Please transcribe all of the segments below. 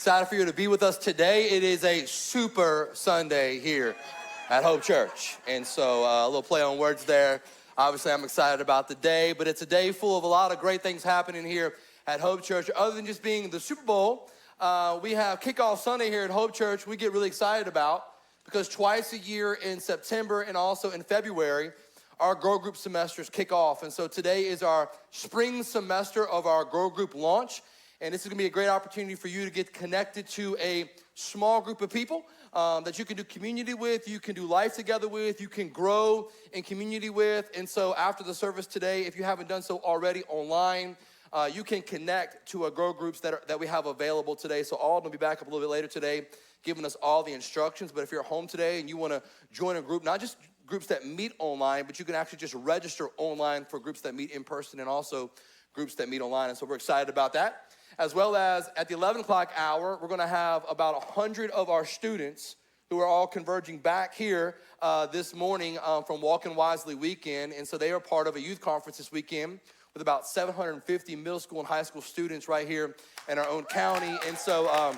Excited for you to be with us today. It is a super Sunday here at Hope Church. And so a little play on words there. Obviously, I'm excited about the day, but it's a day full of a lot of great things happening here at Hope Church. Other than just being the Super Bowl, we have Kickoff Sunday here at Hope Church we get really excited about because twice a year in September and also in February, our Grow Group semesters kick off. And so today is our spring semester of our Grow Group launch. And this is gonna be a great opportunity for you to get connected to a small group of people that you can do community with, you can do life together with, you can grow in community with. And so after the service today, if you haven't done so already online, you can connect to our Grow Groups that we have available today. So Alden will be back up a little bit later today, giving us all the instructions. But if you're at home today and you wanna join a group, not just groups that meet online, but you can actually just register online for groups that meet in person and also groups that meet online. And so we're excited about that. As well as at the 11 o'clock hour, we're gonna have about 100 of our students who are all converging back here this morning from Walking Wisely weekend. And so they are part of a youth conference this weekend with about 750 middle school and high school students right here in our own county. And so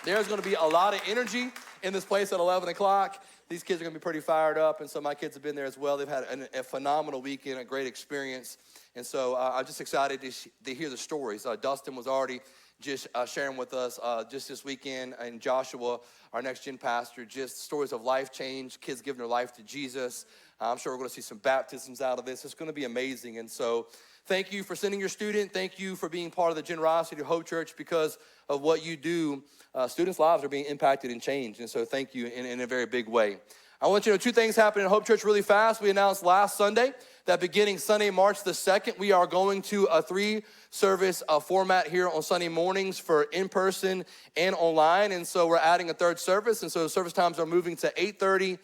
there's gonna be a lot of energy in this place at 11 o'clock. These kids are gonna be pretty fired up. And so my kids have been there as well. They've had a phenomenal weekend, a great experience. And so I'm just excited to hear the stories. Dustin was already just sharing with us just this weekend, and Joshua, our next gen pastor, just stories of life change, kids giving their life to Jesus. I'm sure we're gonna see some baptisms out of this. It's gonna be amazing. And so thank you for sending your student. Thank you for being part of the generosity of Hope Church. Because of what you do, students' lives are being impacted and changed. And so thank you in a very big way. I want you to know two things happening at Hope Church really fast. We announced last Sunday that beginning Sunday, March the 2nd, we are going to a 3-service format here on Sunday mornings for in-person and online. And so we're adding a third service. And so service times are moving to 8:30,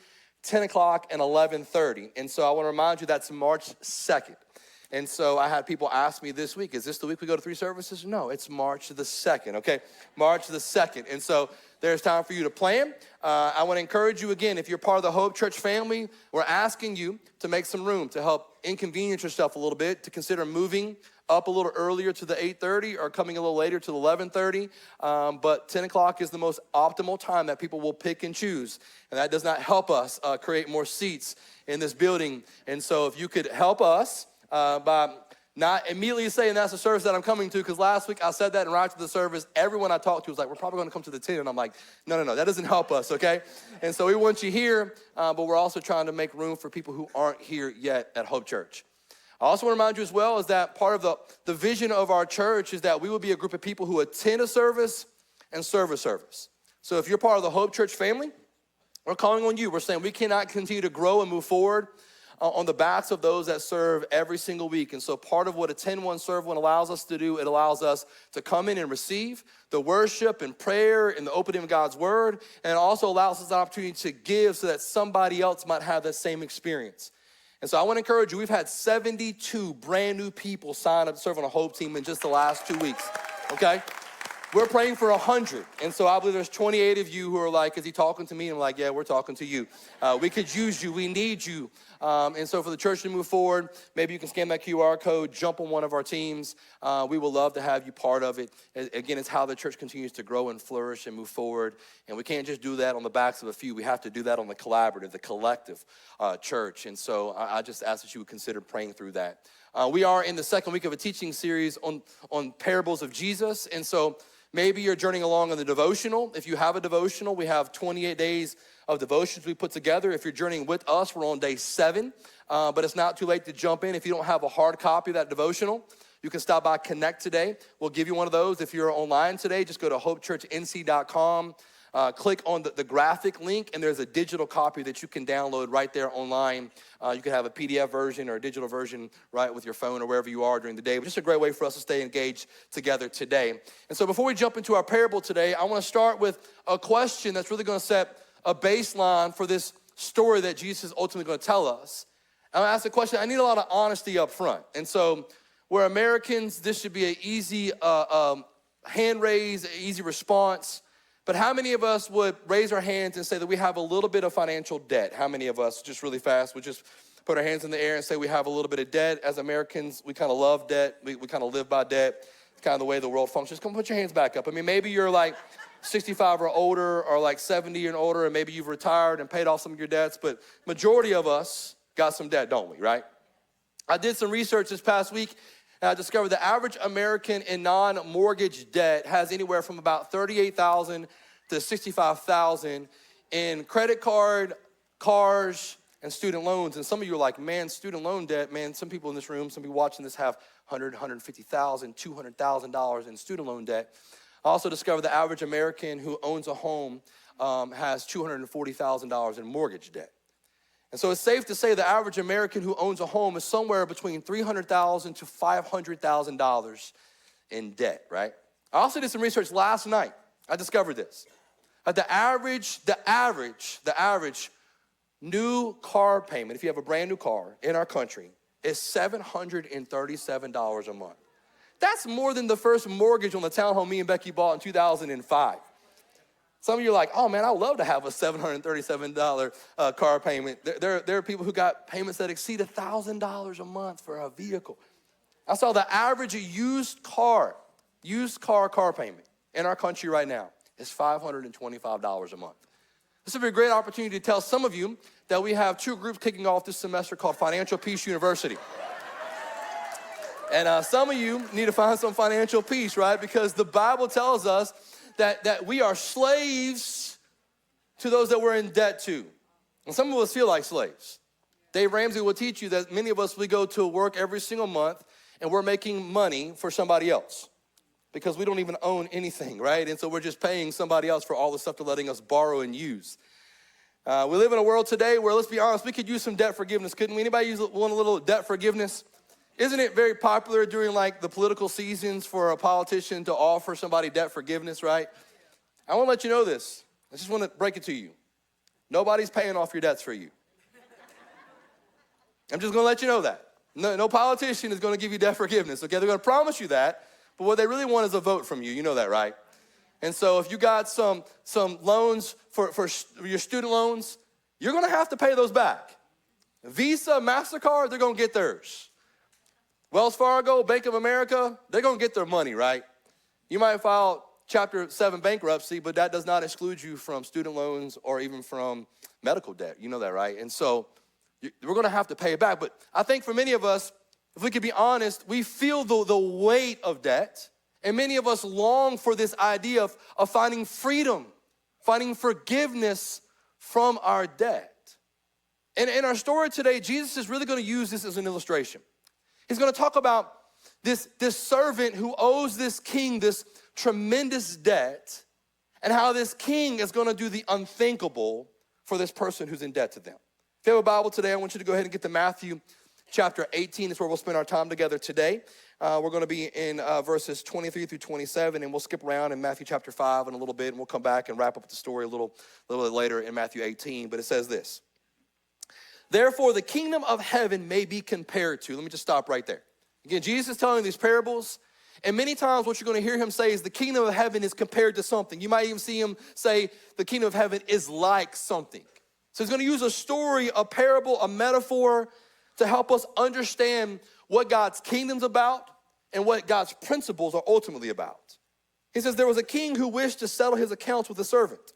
10 o'clock, and 11:30. And so I want to remind you that's March 2nd. And so I had people ask me this week, is this the week we go to 3 services? No, it's March the 2nd, okay? March the 2nd. And so there's time for you to plan. I want to encourage you again, if you're part of the Hope Church family, we're asking you to make some room to help inconvenience yourself a little bit, to consider moving up a little earlier to the 8:30 or coming a little later to the 11:30. But 10 o'clock is the most optimal time that people will pick and choose. And that does not help us create more seats in this building. And so if you could help us by not immediately saying that's the service that I'm coming to, because last week I said that and right after the service, everyone I talked to was like, we're probably gonna come to the 10. And I'm like, no, that doesn't help us, okay? And so we want you here, but we're also trying to make room for people who aren't here yet at Hope Church. I also want to remind you as well is that part of the vision of our church is that we will be a group of people who attend a service and serve a service. So if you're part of the Hope Church family, we're calling on you. We're saying we cannot continue to grow and move forward on the backs of those that serve every single week. And so part of what Attend One, Serve One allows us to do, it allows us to come in and receive the worship and prayer and the opening of God's word. And it also allows us the opportunity to give so that somebody else might have that same experience. And so I want to encourage you, we've had 72 brand new people sign up to serve on a Hope team in just the last 2 weeks, okay? We're praying for 100. And so I believe there's 28 of you who are like, is he talking to me? And I'm like, yeah, we're talking to you. We could use you, we need you. And so for the church to move forward, maybe you can scan that QR code, jump on one of our teams. We would love to have you part of it. Again, it's how the church continues to grow and flourish and move forward. And we can't just do that on the backs of a few. We have to do that on the collaborative, the collective church. And so I just ask that you would consider praying through that. We are in the second week of a teaching series on parables of Jesus. And so maybe you're journeying along in the devotional. If you have a devotional, we have 28 days of devotions we put together. If you're journeying with us, we're on day 7, but it's not too late to jump in. If you don't have a hard copy of that devotional, you can stop by Connect today. We'll give you one of those. If you're online today, just go to hopechurchnc.com. Click on the graphic link, and there's a digital copy that you can download right there online. You can have a PDF version or a digital version right with your phone or wherever you are during the day. But just a great way for us to stay engaged together today. And so before we jump into our parable today, I want to start with a question that's really going to set a baseline for this story that Jesus is ultimately going to tell us. I'm going to ask the question, I need a lot of honesty up front. And so we're Americans, this should be an easy hand raise, an easy response. But how many of us would raise our hands and say that we have a little bit of financial debt? How many of us, just really fast, would just put our hands in the air and say we have a little bit of debt? As Americans, we kind of love debt. We kind of live by debt. It's kind of the way the world functions. Come put your hands back up. I mean, maybe you're like 65 or older, or like 70 and older, and maybe you've retired and paid off some of your debts, but majority of us got some debt, don't we, right? I did some research this past week, and I discovered the average American in non-mortgage debt has anywhere from about $38,000 to $65,000 in credit card, cars, and student loans. And some of you are like, man, student loan debt, man, some people in this room, some people watching this have $100,000, $150,000, $200,000 in student loan debt. I also discovered the average American who owns a home has $240,000 in mortgage debt. And so it's safe to say the average American who owns a home is somewhere between $300,000 to $500,000 in debt, right? I also did some research last night. I discovered this. The average new car payment, if you have a brand new car in our country, is $737 a month. That's more than the first mortgage on the townhome me and Becky bought in 2005. Some of you are like, oh man, I'd love to have a $737 car payment. There are people who got payments that exceed $1,000 a month for a vehicle. I saw the average used car payment in our country right now is $525 a month. This would be a great opportunity to tell some of you that we have two groups kicking off this semester called Financial Peace University. And some of you need to find some financial peace, right? Because the Bible tells us that we are slaves to those that we're in debt to. And some of us feel like slaves. Dave Ramsey will teach you that many of us, we go to work every single month and we're making money for somebody else because we don't even own anything, right? And so we're just paying somebody else for all the stuff they're letting us borrow and use. We live in a world today where, let's be honest, we could use some debt forgiveness, couldn't we? Anybody want a little debt forgiveness? Isn't it very popular during like the political seasons for a politician to offer somebody debt forgiveness, right? I want to let you know this. I just want to break it to you. Nobody's paying off your debts for you. I'm just going to let you know that. No politician is going to give you debt forgiveness, okay? They're going to promise you that, but what they really want is a vote from you. You know that, right? And so if you got some loans for your student loans, you're going to have to pay those back. Visa, MasterCard, they're going to get theirs. Wells Fargo, Bank of America, they're going to get their money, right? You might file Chapter 7 bankruptcy, but that does not exclude you from student loans or even from medical debt. You know that, right? And so we're going to have to pay it back. But I think for many of us, if we could be honest, we feel the weight of debt. And many of us long for this idea of finding freedom, finding forgiveness from our debt. And in our story today, Jesus is really going to use this as an illustration. He's going to talk about this servant who owes this king this tremendous debt and how this king is going to do the unthinkable for this person who's in debt to them. If you have a Bible today, I want you to go ahead and get to Matthew chapter 18. That's where we'll spend our time together today. We're going to be in verses 23 through 27, and we'll skip around in Matthew chapter 5 in a little bit, and we'll come back and wrap up the story a little bit later in Matthew 18. But it says this: therefore, the kingdom of heaven may be compared to. Let me just stop right there. Again, Jesus is telling these parables, and many times what you're going to hear him say is the kingdom of heaven is compared to something. You might even see him say the kingdom of heaven is like something. So he's going to use a story, a parable, a metaphor to help us understand what God's kingdom's about and what God's principles are ultimately about. He says there was a king who wished to settle his accounts with a servant.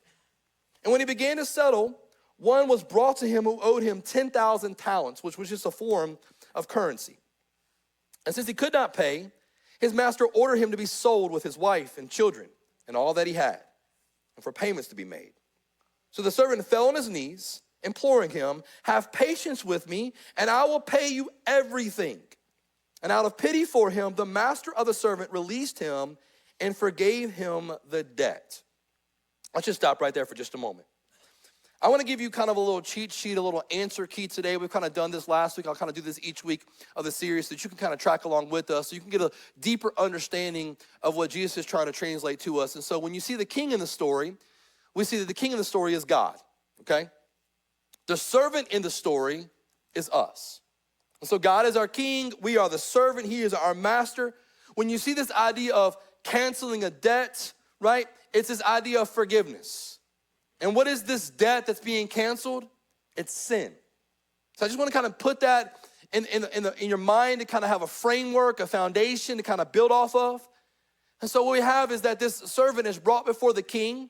And when he began to settle, one was brought to him who owed him 10,000 talents, which was just a form of currency. And since he could not pay, his master ordered him to be sold with his wife and children and all that he had, and for payments to be made. So the servant fell on his knees, imploring him, have patience with me, and I will pay you everything. And out of pity for him, the master of the servant released him and forgave him the debt. Let's just stop right there for just a moment. I want to give you kind of a little cheat sheet, a little answer key today. We've kind of done this last week. I'll kind of do this each week of the series so that you can kind of track along with us, so you can get a deeper understanding of what Jesus is trying to translate to us. And so when you see the king in the story, we see that the king in the story is God, okay? The servant in the story is us. And so God is our king. We are the servant. He is our master. When you see this idea of canceling a debt, right, it's this idea of forgiveness. And what is this debt that's being canceled? It's sin. So I just want to kind of put that in your mind to kind of have a framework, a foundation to kind of build off of. And so what we have is that this servant is brought before the king.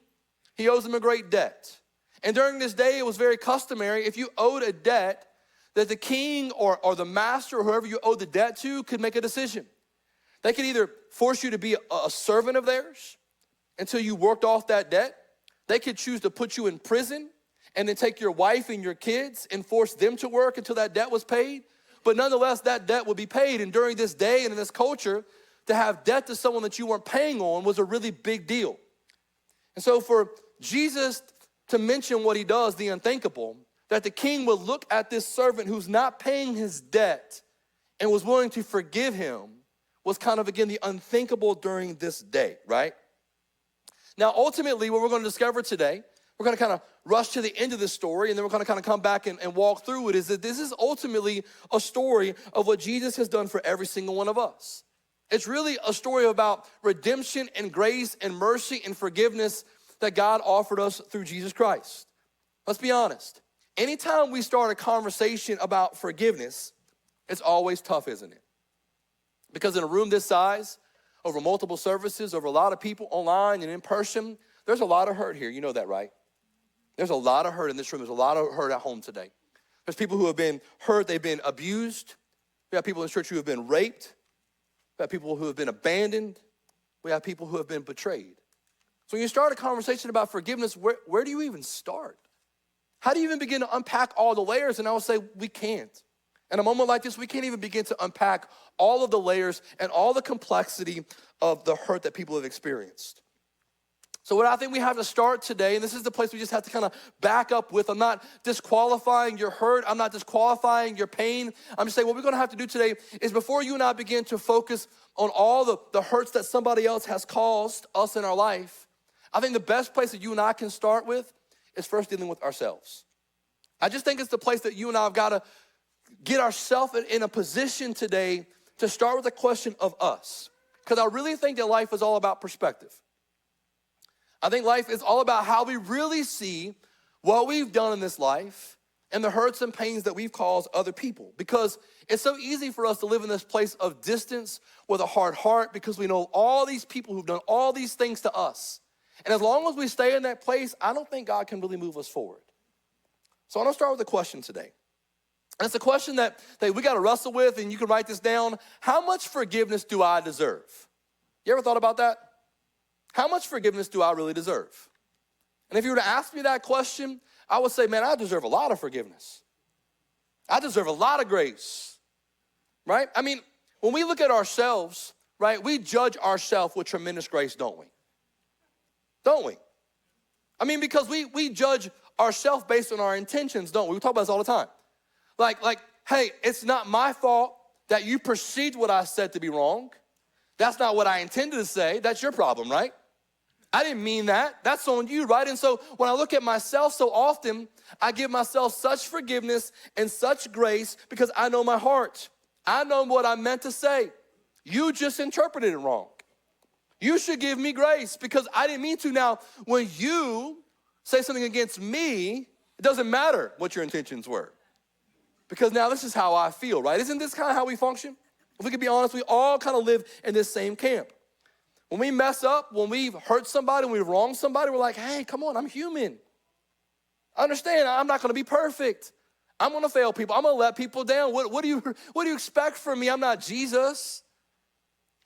He owes him a great debt. And during this day, it was very customary, if you owed a debt, that the king or the master or whoever you owed the debt to could make a decision. They could either force you to be a servant of theirs until you worked off that debt. They could choose to put you in prison and then take your wife and your kids and force them to work until that debt was paid. But nonetheless, that debt would be paid. And during this day and in this culture, to have debt to someone that you weren't paying on was a really big deal. And so for Jesus to mention what he does, the unthinkable, that the king would look at this servant who's not paying his debt and was willing to forgive him was kind of, again, the unthinkable during this day, right? Now, ultimately, what we're going to discover today, we're going to kind of rush to the end of this story, and then we're going to kind of come back and walk through it, is that this is ultimately a story of what Jesus has done for every single one of us. It's really a story about redemption and grace and mercy and forgiveness that God offered us through Jesus Christ. Let's be honest. Anytime we start a conversation about forgiveness, it's always tough, isn't it? Because in a room this size, over multiple services, over a lot of people online and in person, there's a lot of hurt here. You know that, right? There's a lot of hurt in this room. There's a lot of hurt at home today. There's people who have been hurt. They've been abused. We have people in church who have been raped. We have people who have been abandoned. We have people who have been betrayed. So when you start a conversation about forgiveness, where do you even start? How do you even begin to unpack all the layers? And I would say we can't. In a moment like this, we can't even begin to unpack all of the layers and all the complexity of the hurt that people have experienced. So what I think we have to start today, and this is the place we just have to kind of back up with, I'm not disqualifying your hurt, I'm not disqualifying your pain. I'm just saying what we're gonna have to do today is before you and I begin to focus on all the hurts that somebody else has caused us in our life, I think the best place that you and I can start with is first dealing with ourselves. I just think it's the place that you and I have gotta get ourselves in a position today to start with the question of us. Because I really think that life is all about perspective. I think life is all about how we really see what we've done in this life and the hurts and pains that we've caused other people. Because it's so easy for us to live in this place of distance with a hard heart because we know all these people who've done all these things to us. And as long as we stay in that place, I don't think God can really move us forward. So I'm gonna start with a question today. And it's a question that we got to wrestle with, and you can write this down. How much forgiveness do I deserve? You ever thought about that? How much forgiveness do I really deserve? And if you were to ask me that question, I would say, man, I deserve a lot of forgiveness. I deserve a lot of grace, right? I mean, when we look at ourselves, right, we judge ourselves with tremendous grace, don't we? Don't we? I mean, because we judge ourselves based on our intentions, don't we? We talk about this all the time. Like, hey, it's not my fault that you perceived what I said to be wrong. That's not what I intended to say. That's your problem, right? I didn't mean that. That's on you, right? And so when I look at myself so often, I give myself such forgiveness and such grace because I know my heart. I know what I meant to say. You just interpreted it wrong. You should give me grace because I didn't mean to. Now, when you say something against me, it doesn't matter what your intentions were. Because now this is how I feel, right? Isn't this kind of how we function? If we could be honest, we all kind of live in this same camp. When we mess up, when we've hurt somebody, when we've wronged somebody, we're like, hey, come on, I'm human. I understand, I'm not gonna be perfect. I'm gonna fail people. I'm gonna let people down. What do you expect from me? I'm not Jesus.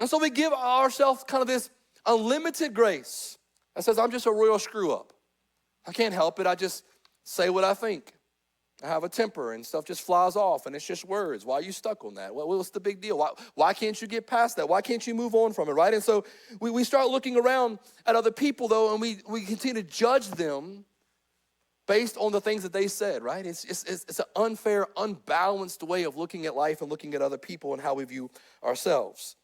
And so we give ourselves kind of this unlimited grace that says, I'm just a royal screw up. I can't help it, I just say what I think. I have a temper and stuff just flies off and it's just words. Why are you stuck on that? What's the big deal? Why can't you get past that? Why can't you move on from it, right? And so we start looking around at other people though, and we continue to judge them based on the things that they said, right? It's an unfair, unbalanced way of looking at life and looking at other people and how we view ourselves.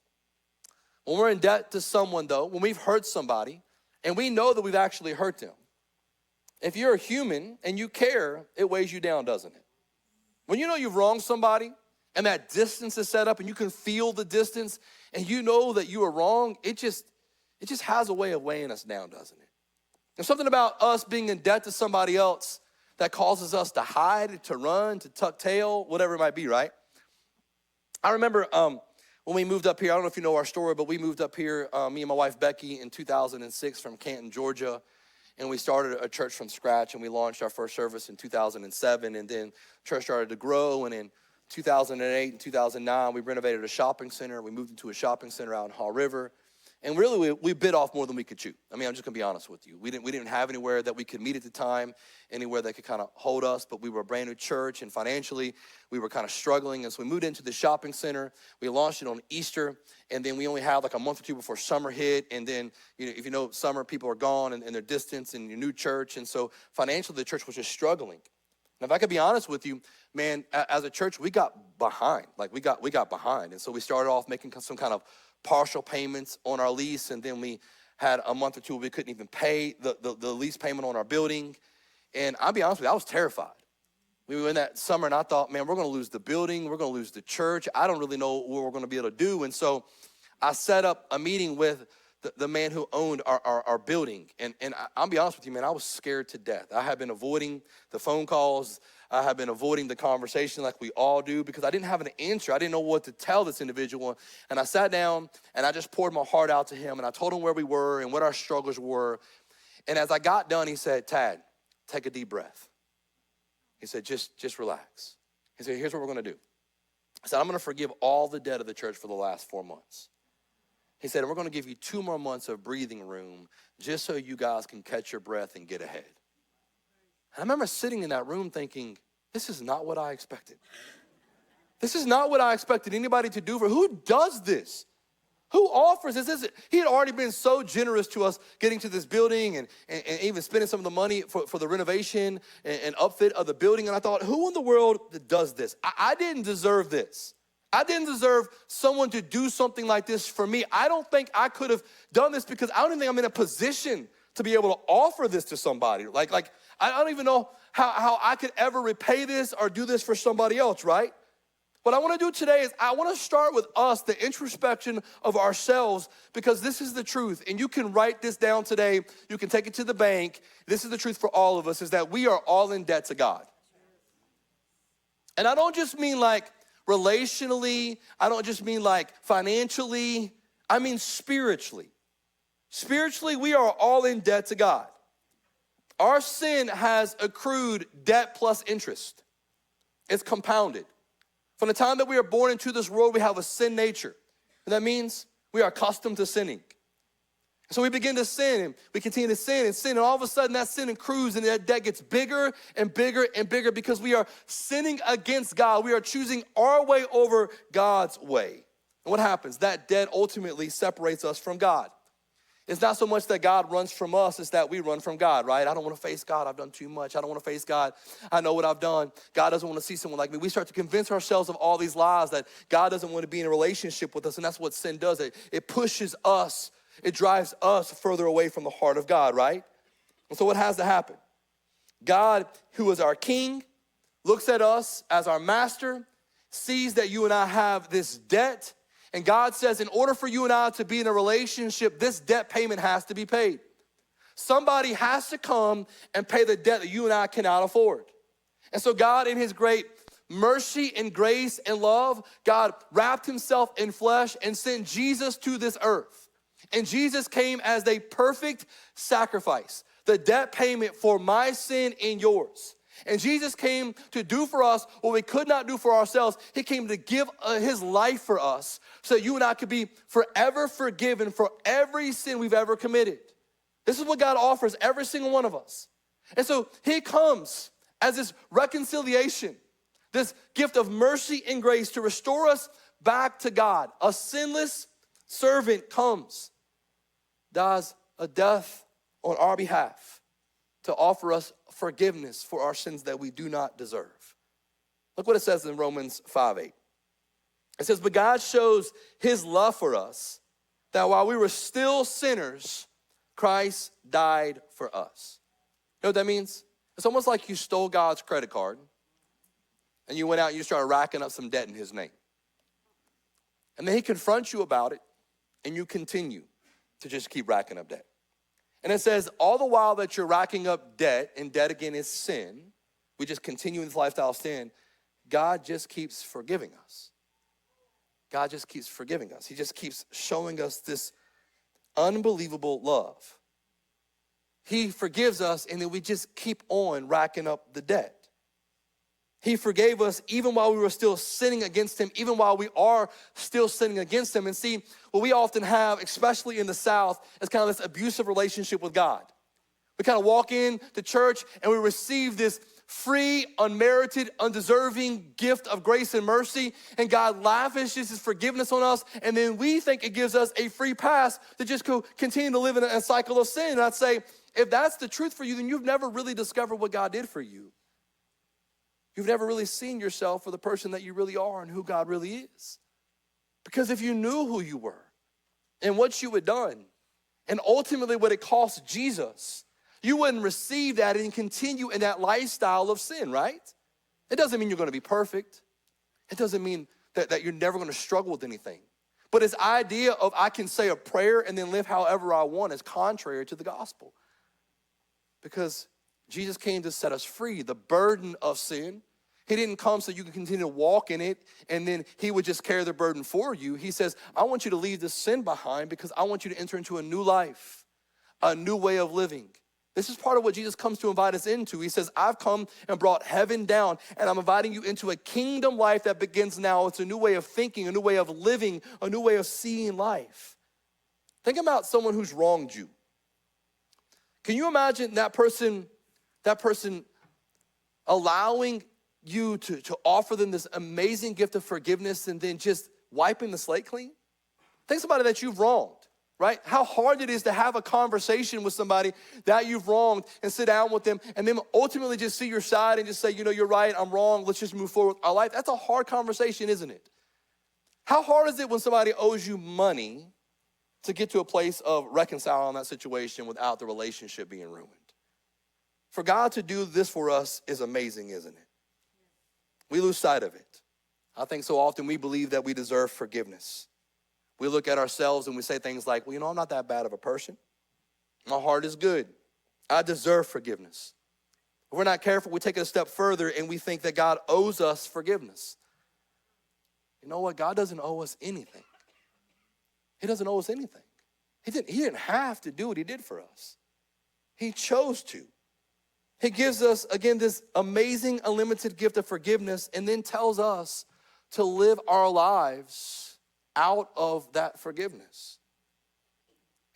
When we're in debt to someone though, when we've hurt somebody and we know that we've actually hurt them, if you're a human and you care, it weighs you down, doesn't it? When you know you've wronged somebody and that distance is set up and you can feel the distance and you know that you are wrong, it just has a way of weighing us down, doesn't it? There's something about us being in debt to somebody else that causes us to hide, to run, to tuck tail, whatever it might be, right? I remember When we moved up here, I don't know if you know our story, but we moved up here, me and my wife Becky, in 2006 from Canton, Georgia. And we started a church from scratch, and we launched our first service in 2007. And then church started to grow, and in 2008 and 2009, we renovated a shopping center. We moved into a shopping center out in Haw River. And really, we bit off more than we could chew. I mean, I'm just gonna be honest with you. We didn't have anywhere that we could meet at the time, anywhere that could kind of hold us, but we were a brand new church, and financially, we were kind of struggling. And so we moved into the shopping center. We launched it on Easter, and then we only had like a month or two before summer hit. And then, if you know summer, people are gone and they're distant in your new church. And so financially, the church was just struggling. And if I could be honest with you, man, as a church, we got behind. Like we got behind. And so we started off making some kind of partial payments on our lease, and then we had a month or two where we couldn't even pay the lease payment on our building. And I'll be honest with you, I was terrified. We were in that summer, and I thought, man, we're gonna lose the building, we're gonna lose the church. I don't really know what we're gonna be able to do. And so I set up a meeting with the man who owned our building. And I'll be honest with you, man, I was scared to death. I had been avoiding the phone calls. I have been avoiding the conversation like we all do, because I didn't have an answer. I didn't know what to tell this individual. And I sat down and I just poured my heart out to him, and I told him where we were and what our struggles were. And as I got done, he said, Tad, take a deep breath. He said, just relax. He said, here's what we're gonna do. I said, I'm gonna forgive all the debt of the church for the last 4 months. He said, and we're gonna give you 2 more months of breathing room just so you guys can catch your breath and get ahead. I remember sitting in that room thinking, this is not what I expected. This is not what I expected anybody to do. Who does this? Who offers this? He had already been so generous to us getting to this building and even spending some of the money for the renovation and upfit of the building. And I thought, who in the world does this? I didn't deserve this. I didn't deserve someone to do something like this for me. I don't think I could have done this, because I don't even think I'm in a position to be able to offer this to somebody. Like I don't even know how I could ever repay this or do this for somebody else, right? What I want to do today is I want to start with us, the introspection of ourselves, because this is the truth. And you can write this down today. You can take it to the bank. This is the truth for all of us, is that we are all in debt to God. And I don't just mean like relationally. I don't just mean like financially. I mean spiritually. Spiritually, we are all in debt to God. Our sin has accrued debt plus interest. It's compounded. From the time that we are born into this world, we have a sin nature. And that means we are accustomed to sinning. So we begin to sin, and we continue to sin, and all of a sudden that sin accrues, and that debt gets bigger and bigger and bigger, because we are sinning against God. We are choosing our way over God's way. And what happens? That debt ultimately separates us from God. It's not so much that God runs from us, it's that we run from God, right? I don't want to face God. I've done too much. I don't want to face God. I know what I've done. God doesn't want to see someone like me. We start to convince ourselves of all these lies that God doesn't want to be in a relationship with us, and that's what sin does. It pushes us. It drives us further away from the heart of God, right? And so what has to happen? God, who is our king, looks at us as our master, sees that you and I have this debt, and God says, in order for you and I to be in a relationship, this debt payment has to be paid. Somebody has to come and pay the debt that you and I cannot afford. And so God, in his great mercy and grace and love, God wrapped himself in flesh and sent Jesus to this earth. And Jesus came as a perfect sacrifice, the debt payment for my sin and yours. And Jesus came to do for us what we could not do for ourselves. He came to give his life for us so that you and I could be forever forgiven for every sin we've ever committed. This is what God offers every single one of us. And so he comes as this reconciliation, this gift of mercy and grace to restore us back to God. A sinless servant comes, dies a death on our behalf to offer us forgiveness for our sins that we do not deserve. Look what it says in Romans 5:8. It says, but God shows his love for us, that while we were still sinners, Christ died for us. You know what that means? It's almost like you stole God's credit card and you went out and you started racking up some debt in his name. And then he confronts you about it and you continue to just keep racking up debt. And it says, all the while that you're racking up debt, and debt again is sin, we just continue in this lifestyle of sin, God just keeps forgiving us. God just keeps forgiving us. He just keeps showing us this unbelievable love. He forgives us, and then we just keep on racking up the debt. He forgave us even while we were still sinning against him, even while we are still sinning against him. And see, what we often have, especially in the South, is kind of this abusive relationship with God. We kind of walk in to church and we receive this free, unmerited, undeserving gift of grace and mercy, and God lavishes his forgiveness on us, and then we think it gives us a free pass to just continue to live in a cycle of sin. And I'd say, if that's the truth for you, then you've never really discovered what God did for you. You've never really seen yourself for the person that you really are and who God really is. Because if you knew who you were and what you had done, and ultimately what it cost Jesus, you wouldn't receive that and continue in that lifestyle of sin, right? It doesn't mean you're going to be perfect. It doesn't mean that you're never going to struggle with anything. But this idea of I can say a prayer and then live however I want is contrary to the gospel. Because Jesus came to set us free, the burden of sin. He didn't come so you can continue to walk in it and then he would just carry the burden for you. He says, I want you to leave this sin behind because I want you to enter into a new life, a new way of living. This is part of what Jesus comes to invite us into. He says, I've come and brought heaven down, and I'm inviting you into a kingdom life that begins now. It's a new way of thinking, a new way of living, a new way of seeing life. Think about someone who's wronged you. Can you imagine that person allowing you to offer them this amazing gift of forgiveness and then just wiping the slate clean? Think somebody that you've wronged. Right? How hard it is to have a conversation with somebody that you've wronged and sit down with them and then ultimately just see your side and just say, you know, you're right, I'm wrong, let's just move forward with our life. That's a hard conversation, isn't it? How hard is it when somebody owes you money to get to a place of reconciling that situation without the relationship being ruined? For God to do this for us is amazing, isn't it? We lose sight of it. I think so often we believe that we deserve forgiveness. We look at ourselves and we say things like, well, you know, I'm not that bad of a person. My heart is good. I deserve forgiveness. If we're not careful, we take it a step further and we think that God owes us forgiveness. You know what? God doesn't owe us anything. He doesn't owe us anything. He didn't have to do what he did for us. He chose to. He gives us, again, this amazing, unlimited gift of forgiveness and then tells us to live our lives out of that forgiveness.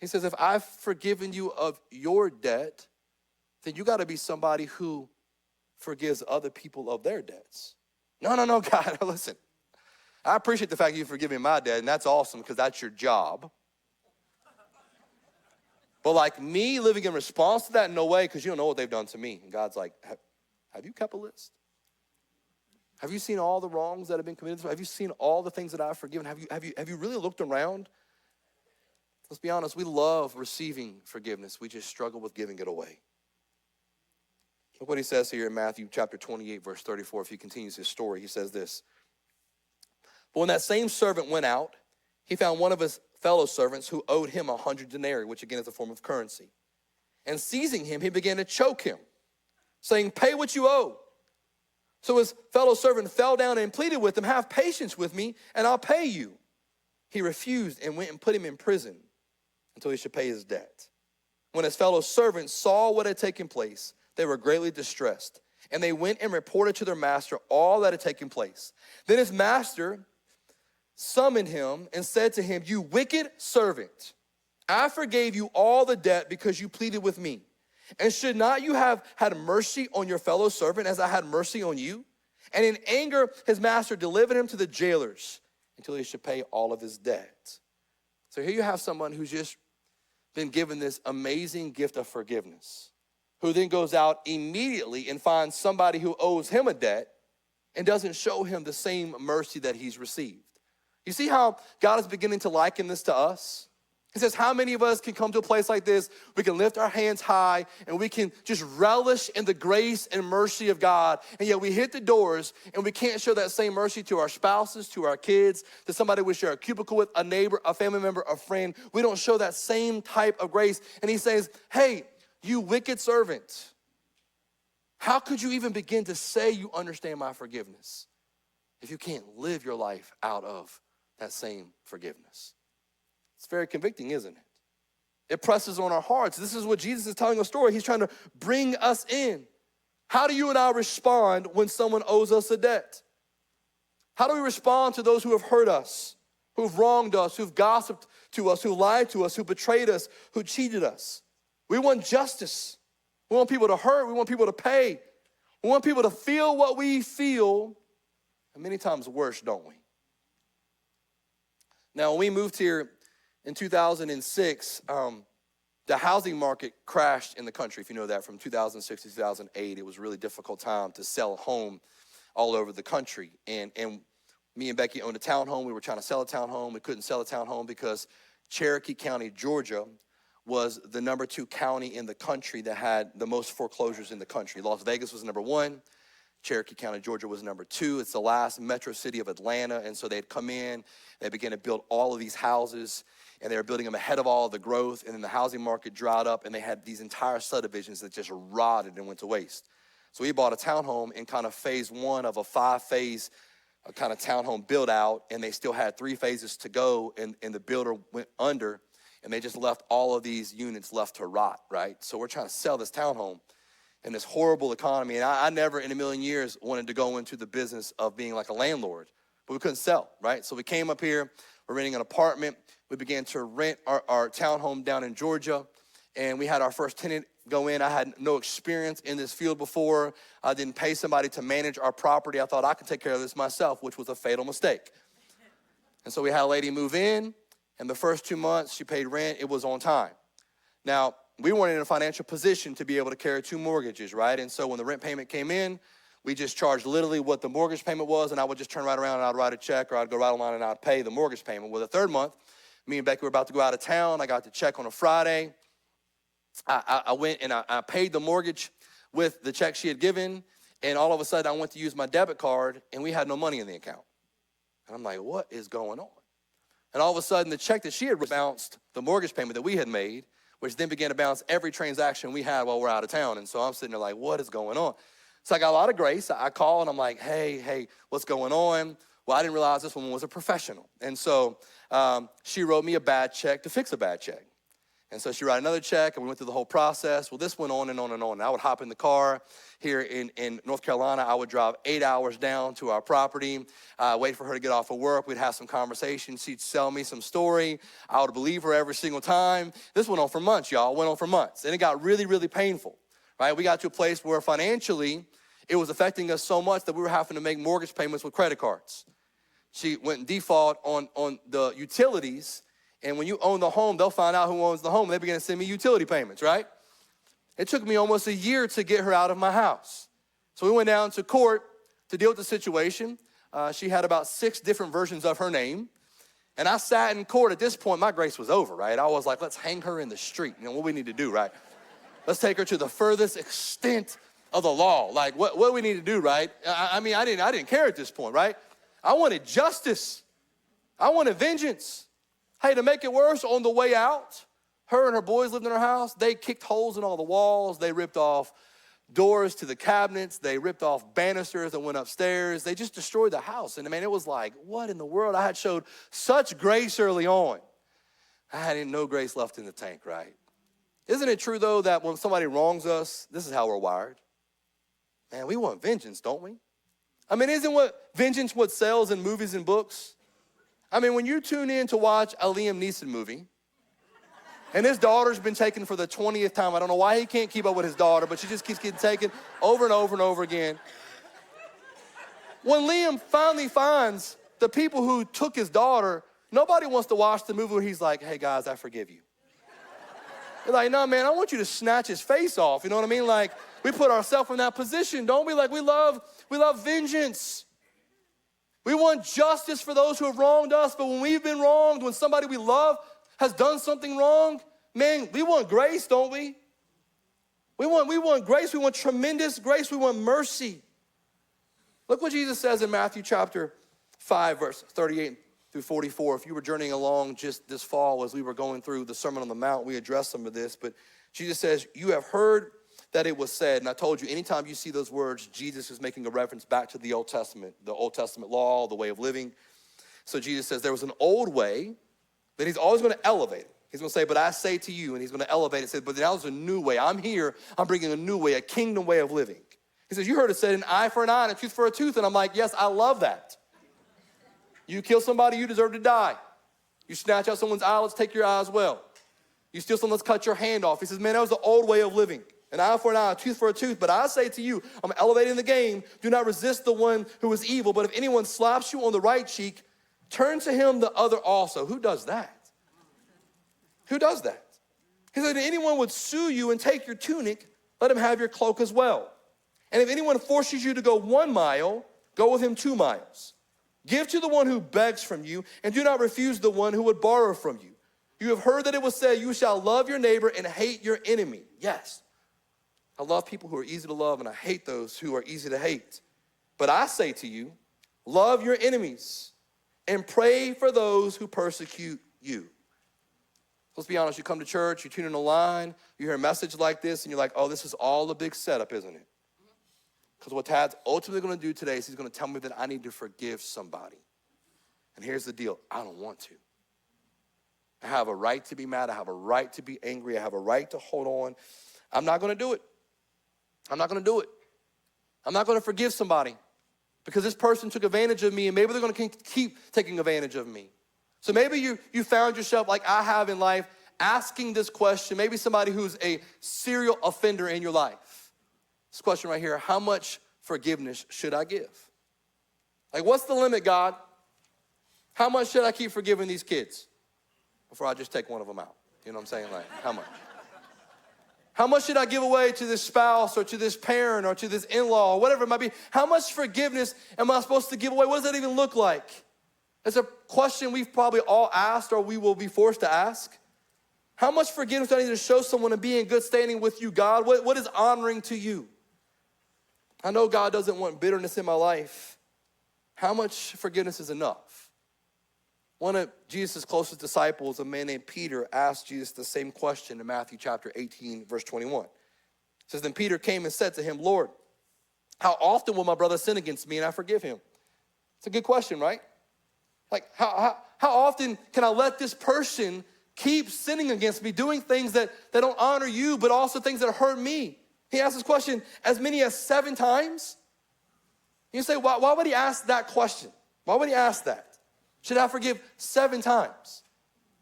He says, if I've forgiven you of your debt, then you got to be somebody who forgives other people of their debts. No, God, listen. I appreciate the fact that you forgive me my debt, and that's awesome because that's your job. But like me living in response to that, no way, because you don't know what they've done to me. And God's like, have you kept a list? Have you seen all the wrongs that have been committed? Have you seen all the things that I've forgiven? Have you really looked around? Let's be honest, we love receiving forgiveness. We just struggle with giving it away. Look what he says here in Matthew chapter 28, verse 34. If he continues his story, he says this. But when that same servant went out, he found one of his fellow servants who owed him 100 denarii, which again is a form of currency. And seizing him, he began to choke him, saying, pay what you owe. So his fellow servant fell down and pleaded with him, have patience with me and I'll pay you. He refused and went and put him in prison until he should pay his debt. When his fellow servants saw what had taken place, they were greatly distressed, and they went and reported to their master all that had taken place. Then his master summoned him and said to him, you wicked servant, I forgave you all the debt because you pleaded with me. And should not you have had mercy on your fellow servant as I had mercy on you? And in anger, his master delivered him to the jailers until he should pay all of his debt. So here you have someone who's just been given this amazing gift of forgiveness, who then goes out immediately and finds somebody who owes him a debt and doesn't show him the same mercy that he's received. You see how God is beginning to liken this to us? He says, how many of us can come to a place like this? We can lift our hands high and we can just relish in the grace and mercy of God. And yet we hit the doors and we can't show that same mercy to our spouses, to our kids, to somebody we share a cubicle with, a neighbor, a family member, a friend. We don't show that same type of grace. And he says, hey, you wicked servant, how could you even begin to say you understand my forgiveness if you can't live your life out of that same forgiveness. It's very convicting, isn't it? It presses on our hearts. This is what Jesus is telling a story. He's trying to bring us in. How do you and I respond when someone owes us a debt? How do we respond to those who have hurt us, who've wronged us, who've gossiped to us, who lied to us, who betrayed us, who cheated us? We want justice. We want people to hurt. We want people to pay. We want people to feel what we feel, and many times worse, don't we? Now, when we moved here in 2006, the housing market crashed in the country, if you know that, from 2006 to 2008. It was a really difficult time to sell a home all over the country. And me and Becky owned a townhome. We were trying to sell a townhome. We couldn't sell a townhome because Cherokee County, Georgia, was the number 2 county in the country that had the most foreclosures in the country. Las Vegas was number 1. Cherokee County, Georgia was number 2. It's the last metro city of Atlanta. And so they'd come in, they began to build all of these houses, and they were building them ahead of all of the growth. And then the housing market dried up, and they had these entire subdivisions that just rotted and went to waste. So we bought a townhome in kind of phase 1 of a 5-phase kind of townhome build out, and they still had 3 phases to go, and the builder went under, and they just left all of these units left to rot, right? So we're trying to sell this townhome in this horrible economy, and I never in a million years wanted to go into the business of being like a landlord, but we couldn't sell, right? So we came up here, we're renting an apartment. We began to rent our townhome down in Georgia, and we had our first tenant go in. I had no experience in this field before. I didn't pay somebody to manage our property. I thought I could take care of this myself, which was a fatal mistake. And so we had a lady move in, and the first 2 months she paid rent. It was on time. Now, we weren't in a financial position to be able to carry 2 mortgages, right? And so when the rent payment came in, we just charged literally what the mortgage payment was, and I would just turn right around and I'd write a check, or I'd go right online and I'd pay the mortgage payment. Well, the 3rd month, me and Becky were about to go out of town. I got the check on a Friday. I went and I paid the mortgage with the check she had given, and all of a sudden I went to use my debit card, and we had no money in the account. And I'm like, what is going on? And all of a sudden the check that she had bounced the mortgage payment that we had made, which then began to bounce every transaction we had while we're out of town. And so I'm sitting there like, what is going on? So I got a lot of grace. I call and I'm like, hey, what's going on? Well, I didn't realize this woman was a professional. And so she wrote me a bad check to fix a bad check. And so she wrote another check, and we went through the whole process. Well, this went on and on and on. And I would hop in the car here in North Carolina. I would drive 8 hours down to our property, wait for her to get off of work. We'd have some conversation. She'd sell me some story. I would believe her every single time. This went on for months, y'all. It went on for months. And it got really, really painful, right? We got to a place where financially it was affecting us so much that we were having to make mortgage payments with credit cards. She went in default on the utilities. And when you own the home, they'll find out who owns the home. They begin to send me utility payments, right? It took me almost a year to get her out of my house. So we went down to court to deal with the situation. She had about 6 different versions of her name. And I sat in court. At this point, my grace was over, right? I was like, let's hang her in the street. You know what we need to do, right? Let's take her to the furthest extent of the law. Like, what do we need to do, right? I mean, I didn't care at this point, right? I wanted justice. I wanted vengeance. Hey, to make it worse, on the way out, her and her boys lived in her house. They kicked holes in all the walls. They ripped off doors to the cabinets. They ripped off banisters that went upstairs. They just destroyed the house. And I mean, it was like, what in the world? I had showed such grace early on. I had no grace left in the tank, right? Isn't it true, though, that when somebody wrongs us, this is how we're wired? Man, we want vengeance, don't we? I mean, isn't vengeance what sells in movies and books? I mean, when you tune in to watch a Liam Neeson movie, and his daughter's been taken for the 20th time. I don't know why he can't keep up with his daughter, but she just keeps getting taken over and over and over again. When Liam finally finds the people who took his daughter, nobody wants to watch the movie where he's like, hey, guys, I forgive you. They're like, no, man, I want you to snatch his face off. You know what I mean? Like, we put ourselves in that position, don't we? Like, we love vengeance. We want justice for those who have wronged us, but when we've been wronged, when somebody we love has done something wrong, man, we want grace, don't we? We want grace. We want tremendous grace. We want mercy. Look what Jesus says in Matthew chapter 5, verse 38 through 44. If you were journeying along just this fall as we were going through the Sermon on the Mount, we addressed some of this, but Jesus says, you have heard that it was said, and I told you, anytime you see those words, Jesus is making a reference back to the Old Testament law, the way of living. So Jesus says there was an old way that he's always going to elevate it. He's going to say, but I say to you, and he's going to elevate it and say, but now there's a new way. I'm here. I'm bringing a new way, a kingdom way of living. He says, you heard it said an eye for an eye and a tooth for a tooth. And I'm like, yes, I love that. You kill somebody, you deserve to die. You snatch out someone's eye, let's take your eye as well. You steal someone, let's cut your hand off. He says, man, that was the old way of living. An eye for an eye, a tooth for a tooth. But I say to you, I'm elevating the game. Do not resist the one who is evil. But if anyone slaps you on the right cheek, turn to him the other also. Who does that? Who does that? He said, if anyone would sue you and take your tunic, let him have your cloak as well. And if anyone forces you to go 1 mile, go with him 2 miles. Give to the one who begs from you, and do not refuse the one who would borrow from you. You have heard that it was said, you shall love your neighbor and hate your enemy. Yes, I love people who are easy to love, and I hate those who are easy to hate. But I say to you, love your enemies and pray for those who persecute you. Let's be honest, you come to church, you tune in a line, you hear a message like this, and you're like, oh, this is all a big setup, isn't it? Because what Tad's ultimately going to do today is he's going to tell me that I need to forgive somebody. And here's the deal, I don't want to. I have a right to be mad. I have a right to be angry. I have a right to hold on. I'm not going to do it. I'm not going to do it. I'm not going to forgive somebody because this person took advantage of me, and maybe they're going to keep taking advantage of me. So maybe you found yourself, like I have in life, asking this question, maybe somebody who's a serial offender in your life. This question right here, how much forgiveness should I give? Like, what's the limit, God? How much should I keep forgiving these kids before I just take one of them out? You know what I'm saying? Like, how much? How much should I give away to this spouse or to this parent or to this in-law or whatever it might be? How much forgiveness am I supposed to give away? What does that even look like? It's a question we've probably all asked or we will be forced to ask. How much forgiveness do I need to show someone to be in good standing with you, God? What is honoring to you? I know God doesn't want bitterness in my life. How much forgiveness is enough? One of Jesus' closest disciples, a man named Peter, asked Jesus the same question in Matthew chapter 18, verse 21. It says, then Peter came and said to him, Lord, how often will my brother sin against me and I forgive him? It's a good question, right? Like, how often can I let this person keep sinning against me, doing things that don't honor you, but also things that hurt me? He asked this question as many as 7 times. You say, why would he ask that question? Why would he ask that? Should I forgive 7 times?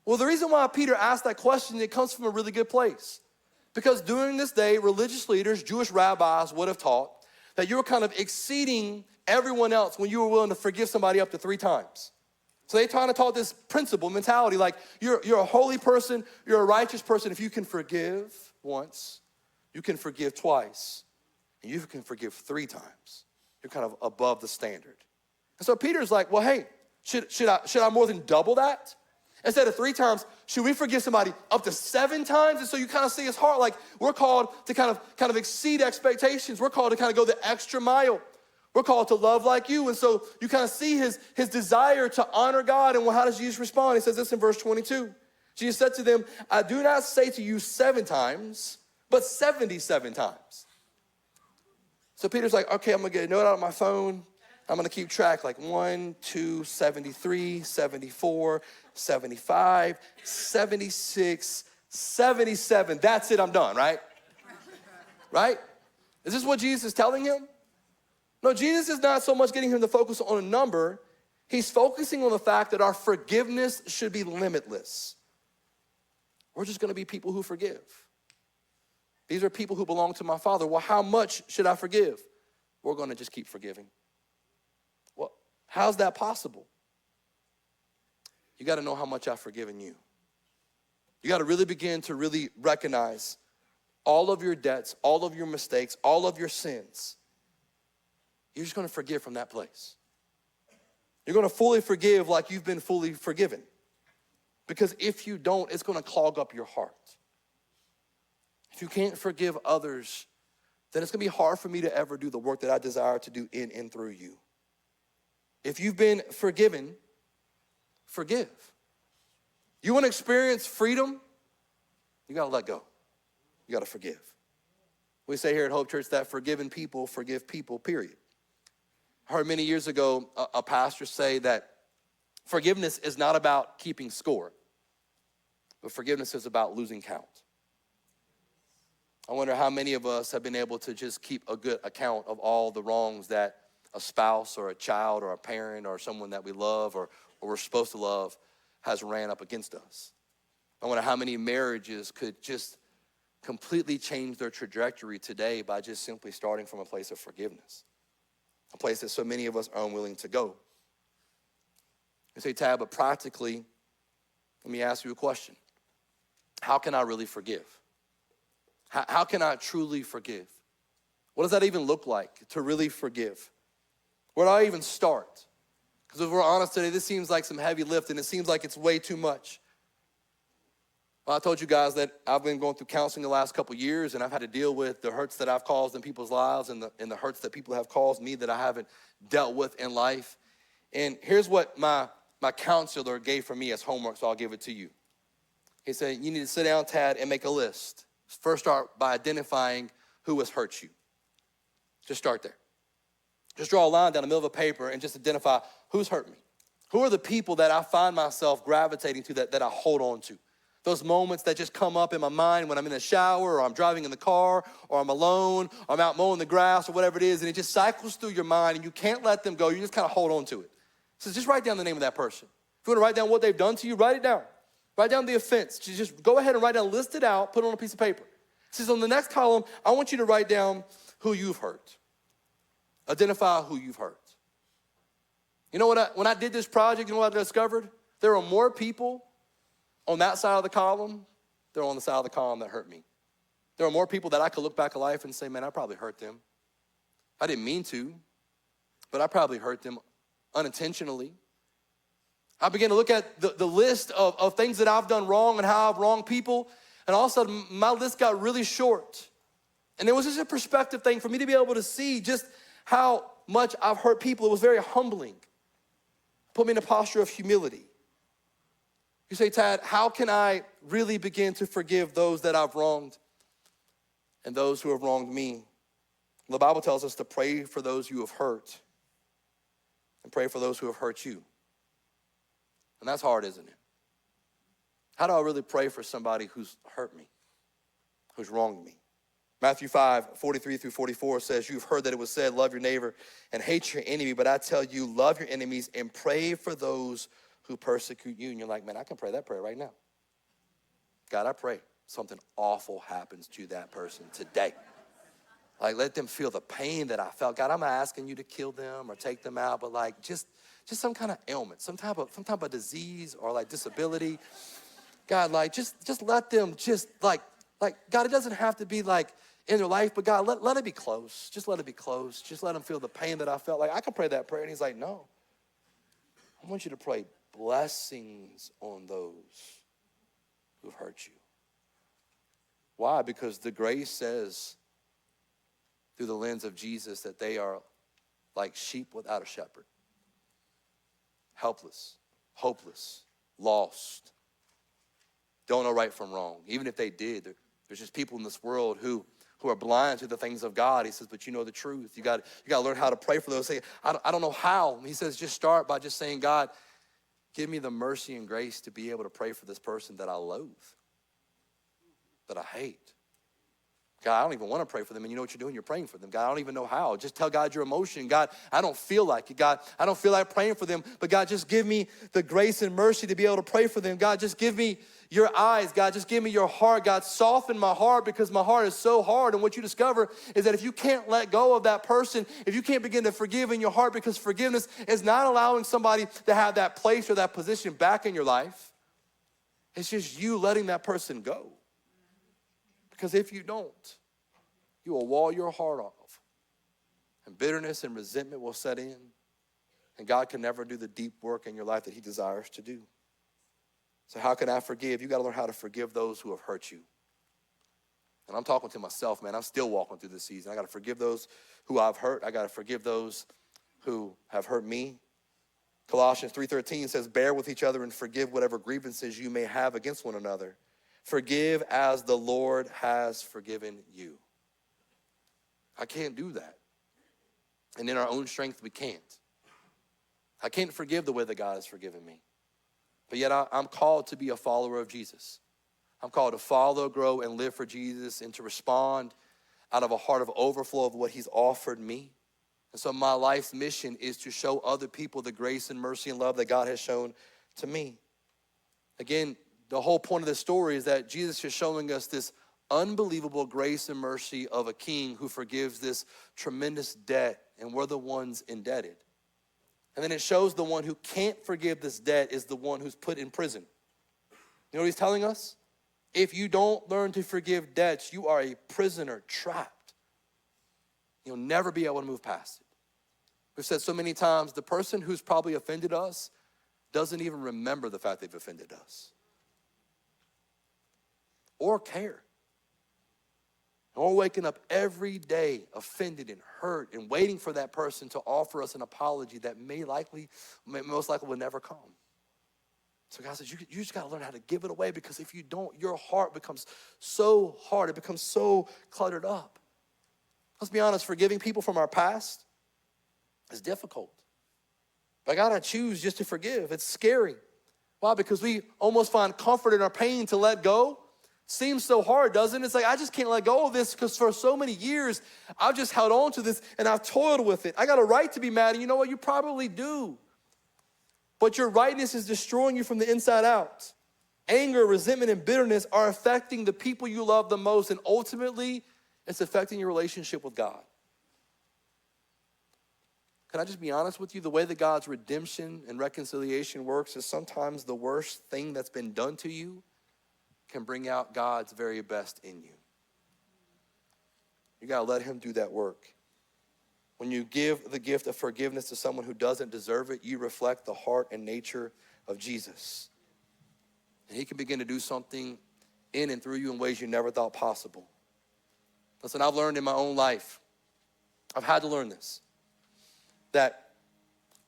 Well, the reason why Peter asked that question, it comes from a really good place. Because during this day, religious leaders, Jewish rabbis would have taught that you were kind of exceeding everyone else when you were willing to forgive somebody up to 3 times. So they kind of taught this principle, mentality, like you're a holy person, you're a righteous person. If you can forgive once, you can forgive twice, and you can forgive 3 times. You're kind of above the standard. And so Peter's like, well, hey, should I more than double that? Instead of 3 times, should we forgive somebody up to 7 times? And so you kind of see his heart, like we're called to kind of exceed expectations. We're called to kind of go the extra mile. We're called to love like you. And so you kind of see his desire to honor God. And how does Jesus respond? He says this in verse 22. Jesus said to them, I do not say to you 7 times, but 77 times. So Peter's like, okay, I'm going to get a note out of my phone. I'm going to keep track, like 1, 2, 73, 74, 75, 76, 77. That's it, I'm done, right? Right? Is this what Jesus is telling him? No, Jesus is not so much getting him to focus on a number. He's focusing on the fact that our forgiveness should be limitless. We're just going to be people who forgive. These are people who belong to my Father. Well, how much should I forgive? We're going to just keep forgiving. Well, how's that possible? You got to know how much I've forgiven you. You got to really begin to really recognize all of your debts, all of your mistakes, all of your sins. You're just going to forgive from that place. You're going to fully forgive like you've been fully forgiven. Because if you don't, it's going to clog up your heart. If you can't forgive others, then it's going to be hard for me to ever do the work that I desire to do in and through you. If you've been forgiven, forgive. You want to experience freedom? You got to let go. You got to forgive. We say here at Hope Church that forgiven people forgive people, period. I heard many years ago a pastor say that Forgiveness is not about keeping score, but forgiveness is about losing count. I wonder how many of us have been able to just keep a good account of all the wrongs that a spouse or a child or a parent or someone that we love or we're supposed to love has ran up against us. I wonder how many marriages could just completely change their trajectory today by just simply starting from a place of forgiveness, a place that so many of us are unwilling to go. You say, Tab, but practically, let me ask you a question. How can I really forgive? How can I truly forgive? What does that even look like to really forgive? Where do I even start? Because if we're honest today, this seems like some heavy lift and it seems like it's way too much. Well, I told you guys that I've been going through counseling the last couple years and I've had to deal with the hurts that I've caused in people's lives and the hurts that people have caused me that I haven't dealt with in life. And here's what my counselor gave for me as homework, so I'll give it to you. He said, you need to sit down, Tad, and make a list. First start by identifying who has hurt you. Just start there. Just draw a line down the middle of a paper and just identify who's hurt me. Who are the people that I find myself gravitating to that I hold on to? Those moments that just come up in my mind when I'm in the shower or I'm driving in the car or I'm alone or I'm out mowing the grass or whatever it is, and it just cycles through your mind and you can't let them go. You just kind of hold on to it. So just write down the name of that person. If you want to write down what they've done to you, write it down. Write down the offense. Just go ahead and write down, list it out, put it on a piece of paper. It says on the next column, I want you to write down who you've hurt. Identify who you've hurt. You know what? When I did this project, you know what I discovered? There are more people on that side of the column than on the side of the column that hurt me. There are more people that I could look back at life and say, man, I probably hurt them. I didn't mean to, but I probably hurt them unintentionally. I began to look at the list of things that I've done wrong and how I've wronged people, and all of a sudden my list got really short. And it was just a perspective thing for me to be able to see just how much I've hurt people. It was very humbling. Put me in a posture of humility. You say, Tad, how can I really begin to forgive those that I've wronged and those who have wronged me? The Bible tells us to pray for those you have hurt and pray for those who have hurt you. And that's hard, isn't it? How do I really pray for somebody who's hurt me, who's wronged me? Matthew 5:43-44 says, you've heard that it was said, love your neighbor and hate your enemy, but I tell you, love your enemies and pray for those who persecute you. And you're like, man, I can pray that prayer right now. God, I pray something awful happens to that person today. Like, let them feel the pain that I felt. God, I'm not asking you to kill them or take them out, but like just some kind of ailment, some type of disease or like disability. God, like just let them just like God, it doesn't have to be like in their life, but God, let it be close. Just let it be close. Just let them feel the pain that I felt. Like I can pray that prayer. And he's like, no. I want you to pray blessings on those who've hurt you. Why? Because the grace says through the lens of Jesus that they are like sheep without a shepherd. Helpless, hopeless, lost, don't know right from wrong. Even if they did, there's just people in this world who are blind to the things of God. He says, but you know the truth. You got to learn how to pray for those. Say, I don't know how. He says, just start by just saying, God, give me the mercy and grace to be able to pray for this person that I loathe, that I hate. God, I don't even want to pray for them. And you know what you're doing? You're praying for them. God, I don't even know how. Just tell God your emotion. God, I don't feel like it. God, I don't feel like praying for them. But God, just give me the grace and mercy to be able to pray for them. God, just give me your eyes. God, just give me your heart. God, soften my heart because my heart is so hard. And what you discover is that if you can't let go of that person, if you can't begin to forgive in your heart, because forgiveness is not allowing somebody to have that place or that position back in your life, it's just you letting that person go. Because if you don't, you will wall your heart off. And bitterness and resentment will set in. And God can never do the deep work in your life that he desires to do. So how can I forgive? You got to learn how to forgive those who have hurt you. And I'm talking to myself, man. I'm still walking through this season. I got to forgive those who I've hurt. I got to forgive those who have hurt me. Colossians 3:13 says, bear with each other and forgive whatever grievances you may have against one another. Forgive as the Lord has forgiven you. I can't do that. And in our own strength, we can't. I can't forgive the way that God has forgiven me. But yet I'm called to be a follower of Jesus. I'm called to follow, grow, and live for Jesus and to respond out of a heart of overflow of what he's offered me. And so my life's mission is to show other people the grace and mercy and love that God has shown to me. Again, the whole point of this story is that Jesus is showing us this unbelievable grace and mercy of a king who forgives this tremendous debt, and we're the ones indebted. And then it shows the one who can't forgive this debt is the one who's put in prison. You know what he's telling us? If you don't learn to forgive debts, you are a prisoner trapped. You'll never be able to move past it. We've said so many times, the person who's probably offended us doesn't even remember the fact they've offended us or care. And we're waking up every day offended and hurt and waiting for that person to offer us an apology that most likely will never come. So God says, you just got to learn how to give it away, because if you don't, your heart becomes so hard. It becomes so cluttered up. Let's be honest, forgiving people from our past is difficult. But I got to choose just to forgive. It's scary. Why? Because we almost find comfort in our pain to let go. Seems so hard, doesn't it? It's like, I just can't let go of this because for so many years, I've just held on to this and I've toiled with it. I got a right to be mad, and you know what? You probably do. But your rightness is destroying you from the inside out. Anger, resentment, and bitterness are affecting the people you love the most, and ultimately, it's affecting your relationship with God. Can I just be honest with you? The way that God's redemption and reconciliation works is sometimes the worst thing that's been done to you can bring out God's very best in you. You got to let him do that work. When you give the gift of forgiveness to someone who doesn't deserve it, you reflect the heart and nature of Jesus. And he can begin to do something in and through you in ways you never thought possible. Listen, I've learned in my own life, I've had to learn this, that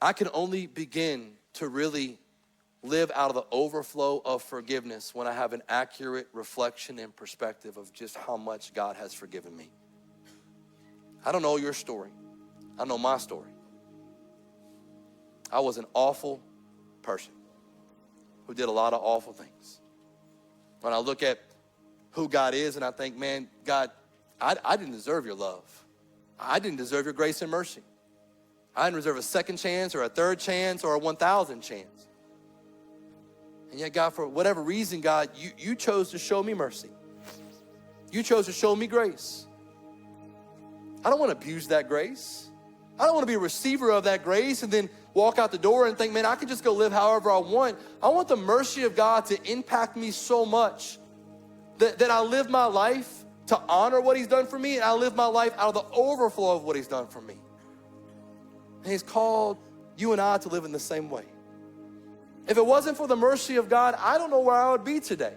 I can only begin to really live out of the overflow of forgiveness when I have an accurate reflection and perspective of just how much God has forgiven me. I don't know your story. I know my story. I was an awful person who did a lot of awful things. When I look at who God is and I think, man, God, I didn't deserve your love. I didn't deserve your grace and mercy. I didn't deserve a second chance or a third chance or a 1,000 chance. And yet, God, for whatever reason, God, you chose to show me mercy. You chose to show me grace. I don't want to abuse that grace. I don't want to be a receiver of that grace and then walk out the door and think, man, I can just go live however I want. I want the mercy of God to impact me so much that I live my life to honor what he's done for me, and I live my life out of the overflow of what he's done for me. And he's called you and I to live in the same way. If it wasn't for the mercy of God, I don't know where I would be today.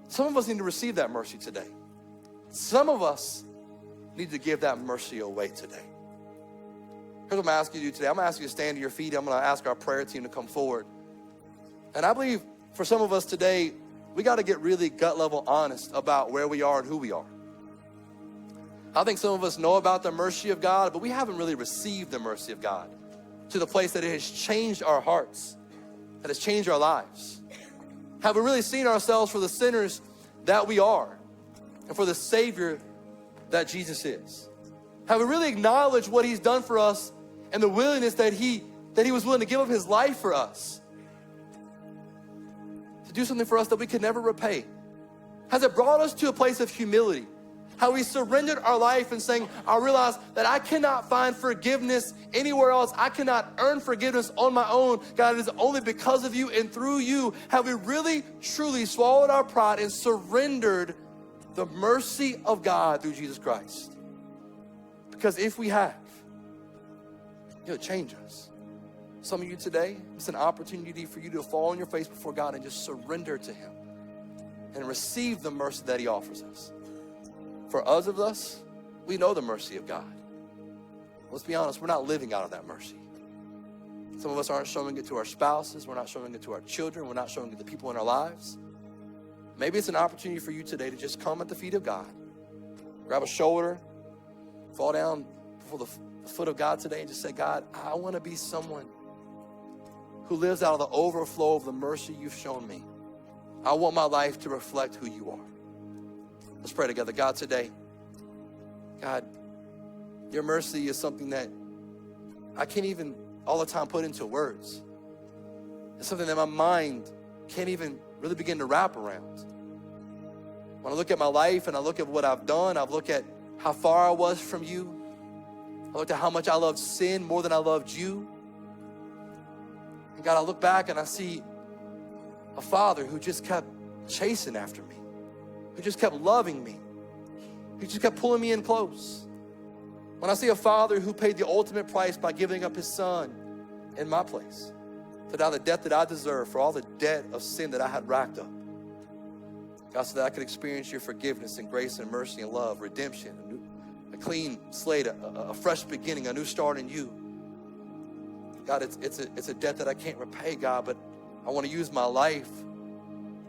Some of us need to receive that mercy today. Some of us need to give that mercy away today. Here's what I'm asking you to do today. I'm going to ask you to stand to your feet. I'm going to ask our prayer team to come forward. And I believe for some of us today, we got to get really gut level honest about where we are and who we are. I think some of us know about the mercy of God, but we haven't really received the mercy of God to the place that it has changed our hearts, that has changed our lives. Have we really seen ourselves for the sinners that we are and for the Savior that Jesus is? Have we really acknowledged what he's done for us and the willingness that he was willing to give up his life for us, to do something for us that we could never repay? Has it brought us to a place of humility? How we surrendered our life and saying, I realize that I cannot find forgiveness anywhere else. I cannot earn forgiveness on my own. God, it is only because of you and through you. Have we really, truly swallowed our pride and surrendered the mercy of God through Jesus Christ? Because if we have, it'll change us. Some of you today, it's an opportunity for you to fall on your face before God and just surrender to him and receive the mercy that he offers us. For others of us, we know the mercy of God. Let's be honest, we're not living out of that mercy. Some of us aren't showing it to our spouses. We're not showing it to our children. We're not showing it to people in our lives. Maybe it's an opportunity for you today to just come at the feet of God, grab a shoulder, fall down before the foot of God today and just say, God, I want to be someone who lives out of the overflow of the mercy you've shown me. I want my life to reflect who you are. Let's pray together. God, today, God, your mercy is something that I can't even all the time put into words. It's something that my mind can't even really begin to wrap around. When I look at my life and I look at what I've done, I look at how far I was from you. I looked at how much I loved sin more than I loved you. And God, I look back and I see a father who just kept chasing after me, who just kept loving me, who just kept pulling me in close. When I see a father who paid the ultimate price by giving up his son in my place, to die the death that I deserve for all the debt of sin that I had racked up. God, so that I could experience your forgiveness and grace and mercy and love, redemption, a clean slate, a fresh beginning, a new start in you. God, it's a debt that I can't repay, God, but I want to use my life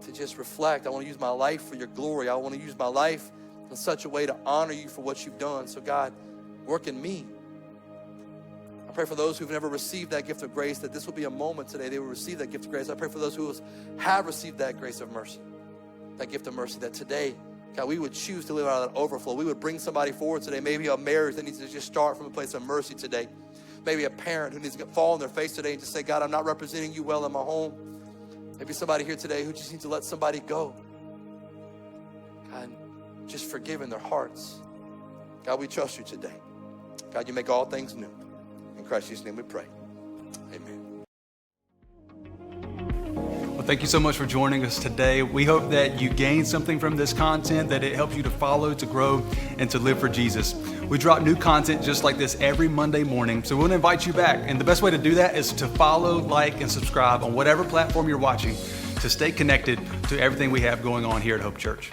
to just reflect. I want to use my life for your glory. I want to use my life in such a way to honor you for what you've done. So God, work in me. I pray for those who've never received that gift of grace, that this will be a moment today they will receive that gift of grace. I pray for those who have received that grace of mercy, that gift of mercy, that today, God, we would choose to live out of that overflow. We would bring somebody forward today, maybe a marriage that needs to just start from a place of mercy today. Maybe a parent who needs to fall on their face today and just say, God, I'm not representing you well in my home. Maybe somebody here today who just needs to let somebody go. God, just forgive in their hearts. God, we trust you today. God, you make all things new. In Christ Jesus' name we pray. Amen. Well, thank you so much for joining us today. We hope that you gain something from this content, that it helps you to follow, to grow, and to live for Jesus. We drop new content just like this every Monday morning, so we want to invite you back. And the best way to do that is to follow, like, and subscribe on whatever platform you're watching to stay connected to everything we have going on here at Hope Church.